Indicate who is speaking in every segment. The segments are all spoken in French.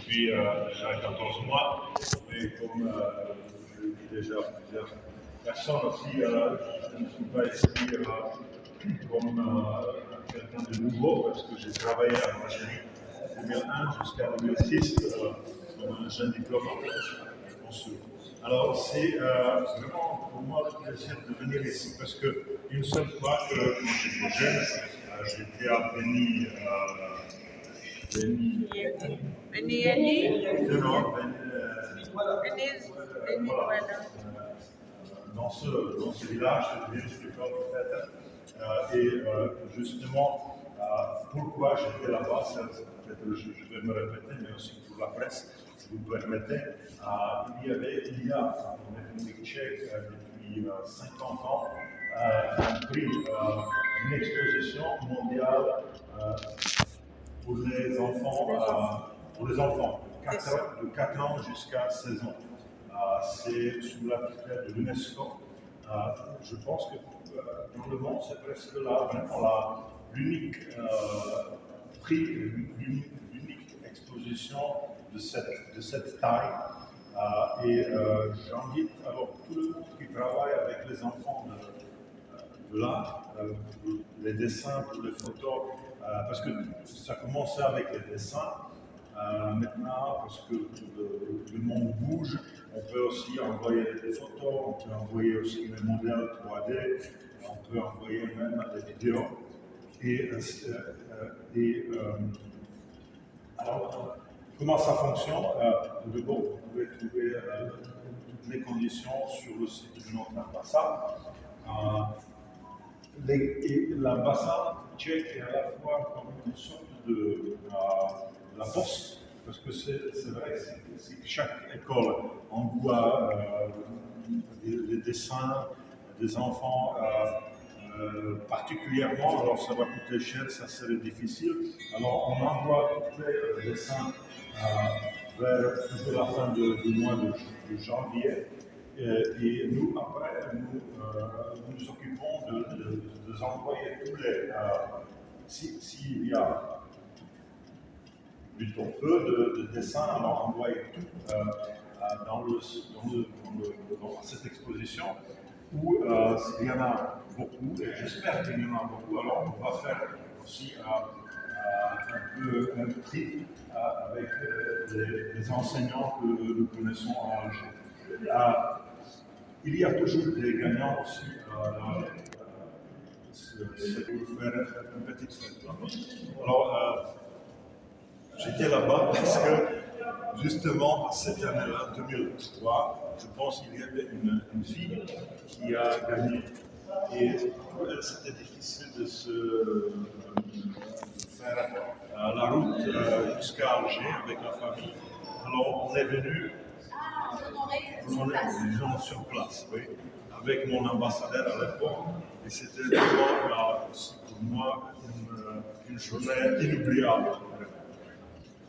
Speaker 1: depuis déjà 14 mois, mais comme déjà plusieurs personnes aussi, je ne suis pas ici comme quelqu'un de nouveau, parce que j'ai travaillé en Algérie de 2001 jusqu'à 2006 comme un jeune diplomate consul. Alors c'est vraiment pour moi le plaisir de venir ici, parce qu'une seule fois que quand j'étais jeune, j'étais à dans ce village de Venezuela, et justement, pourquoi j'étais là-bas, peut-être je vais me répéter, mais aussi pour la presse, si vous permettez, il y a en République tchèque depuis 50 ans un prix, une exposition mondiale pour les enfants de 4 ans jusqu'à 16 ans. C'est sous la tutelle de l'UNESCO. Je pense que dans le monde, c'est presque là vraiment l'unique prix, l'unique exposition de cette taille. J'invite alors tout le monde qui travaille avec les enfants de l'art, les dessins, les photos, parce que ça commençait avec les dessins. Maintenant, parce que le monde bouge, on peut aussi envoyer des photos, on peut envoyer aussi des modèles 3D, on peut envoyer même des vidéos. Alors, comment ça fonctionne? D'abord, vous pouvez trouver toutes les conditions sur le site de notre ambassade. L'ambassade tchèque est à la fois comme une sorte de la poste, parce que c'est vrai que chaque école envoie des dessins des enfants particulièrement, alors ça va coûter cher, ça serait difficile. Alors on envoie tous les dessins vers la fin du mois de janvier. Et nous, après, nous nous occupons de envoyer tous les. S'il y a plutôt peu de dessins, alors envoyer tout dans cette exposition, ou s'il y en a beaucoup, et j'espère qu'il y en a beaucoup, alors on va faire aussi un peu un tri avec les enseignants que nous connaissons à Alger. Il y a toujours des gagnants aussi. C'est pour faire une petite fête. Alors, j'étais là-bas parce que, justement, cette année-là, 2003, je pense qu'il y avait une fille qui a gagné. Et pour elle, c'était difficile de faire la route jusqu'à Alger avec la famille. Alors, on est venu. Disons sur place, oui, avec mon ambassadeur à l'époque, et c'était vraiment pour moi une journée inoubliable.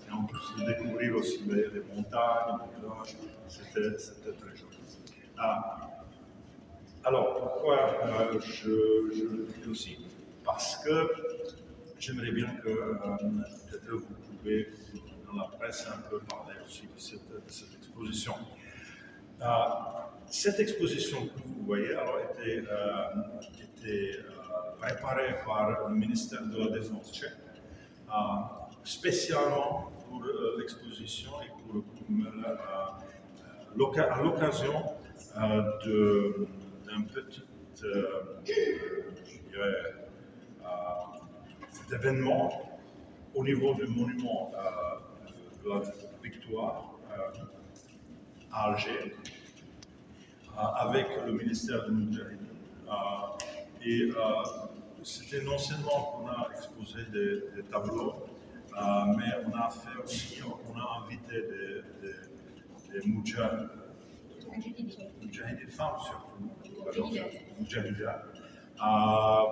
Speaker 1: Et en plus de découvrir aussi les montagnes, les villages, c'était très joli. Alors pourquoi je le dis aussi? Parce que j'aimerais bien que peut-être vous pouvez dans la presse un peu parler aussi de cette exposition. Cette exposition que vous voyez alors, était préparée par le ministère de la Défense tchèque, spécialement pour l'exposition et à l'occasion d'un petit cet événement au niveau du monument de la Victoire à Alger, avec le ministère de Moudjahidine. C'était non seulement qu'on a exposé des tableaux, mais on a fait aussi, on a invité des Moudjahidines, femmes surtout, Moudjahidas,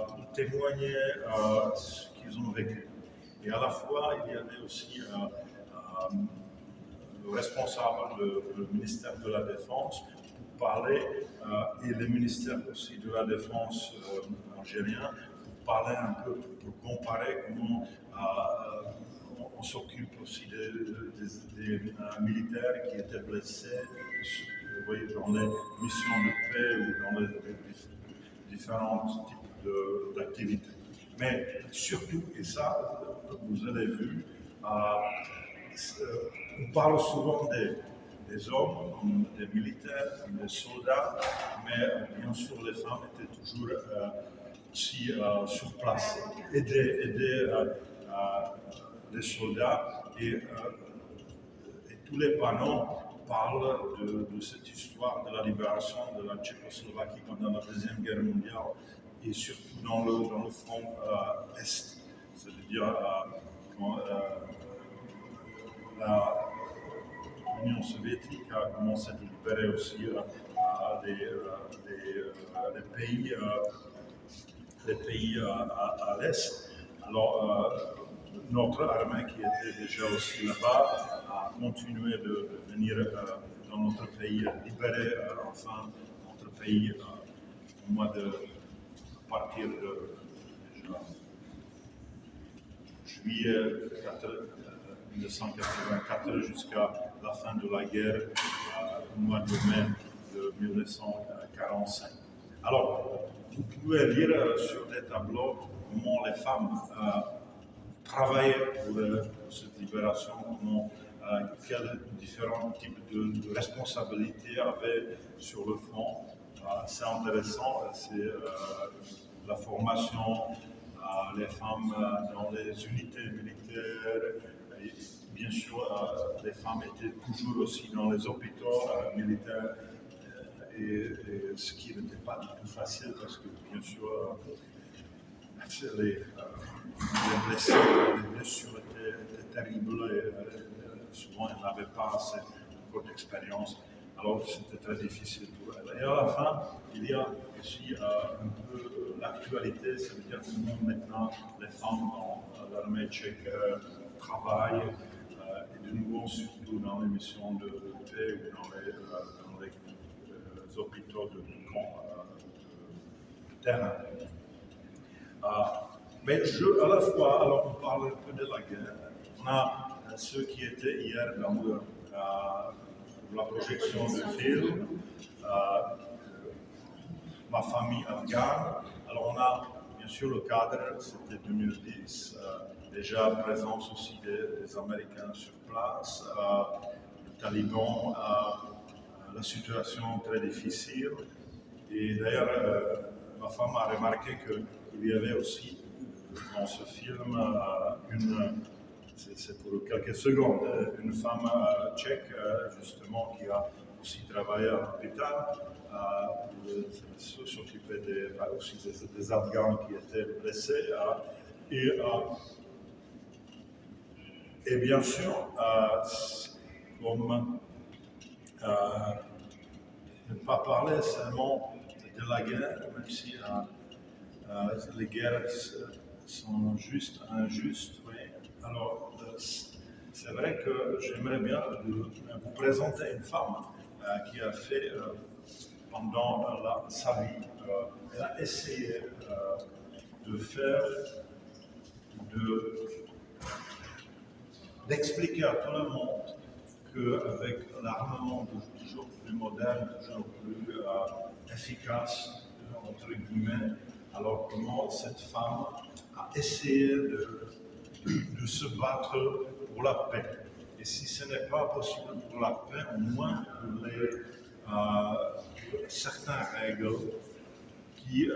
Speaker 1: pour témoigner ce qu'ils ont vécu. Et à la fois, il y avait aussi le responsable du ministère de la Défense pour parler, et le ministère aussi de la Défense algérien pour parler un peu, pour comparer comment on s'occupe aussi des militaires qui étaient blessés vous voyez, dans les missions de paix ou dans les différents types d'activités. Mais surtout, et ça, vous avez vu, on parle souvent des hommes, comme des militaires, comme des soldats, mais bien sûr les femmes étaient toujours aussi sur place, aider les soldats et tous les panneaux parlent de cette histoire de la libération de la Tchécoslovaquie pendant la Deuxième Guerre mondiale et surtout dans le front Est, c'est-à-dire quand l'Union soviétique a commencé à libérer aussi les pays à l'Est. Alors, notre armée qui était déjà aussi là-bas a continué de venir dans notre pays, libérer enfin notre pays au mois de à partir de déjà, juillet 1984 jusqu'à la fin de la guerre au mois de mai de 1945. Alors, vous pouvez lire sur des tableaux comment les femmes travaillaient pour cette libération, quels différents types de responsabilités avaient sur le front. C'est intéressant, c'est la formation, les femmes dans les unités militaires. Et bien sûr, les femmes étaient toujours aussi dans les hôpitaux militaires, et ce qui n'était pas du tout facile parce que bien sûr, les blessures étaient terribles et souvent elles n'avaient pas assez d'expérience. Alors c'était très difficile pour elles. Et à la fin, il y a aussi un peu l'actualité, ça veut dire comment maintenant les femmes dans l'armée tchèque travaillent, et de nouveau surtout dans les missions de paix ou dans les hôpitaux de camp de terrain. Mais à la fois, alors on parle un peu de la guerre, on a ceux qui étaient hier dans la projection du film, ma famille afghane. Alors on a bien sûr le cadre, c'était 2010, déjà présence aussi des Américains sur place, le Taliban, la situation très difficile. Et d'ailleurs, ma femme a remarqué qu'il y avait aussi dans ce film c'est pour quelques secondes, une femme tchèque justement qui a aussi travaillé à l'hôpital pour s'occuper aussi des Afghans qui étaient blessés. Et bien sûr, comme ne pas parler seulement de la guerre, même si les guerres sont juste injustes. Oui. Alors, c'est vrai que j'aimerais bien vous présenter une femme qui a fait pendant sa vie, elle a essayé d'expliquer à tout le monde qu'avec l'armement toujours plus moderne, toujours plus efficace, entre guillemets, alors comment cette femme a essayé de se battre pour la paix. Et si ce n'est pas possible pour la paix, au moins pour certaines règles qui,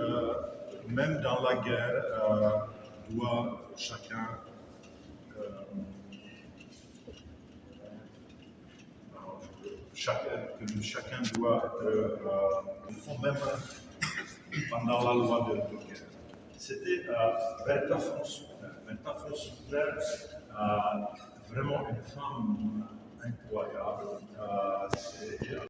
Speaker 1: même dans la guerre, doit chacun chacun doit être, même pendant la loi de guerre. C'était Bertha von Suttner. Bertha von Suttner, vraiment une femme incroyable.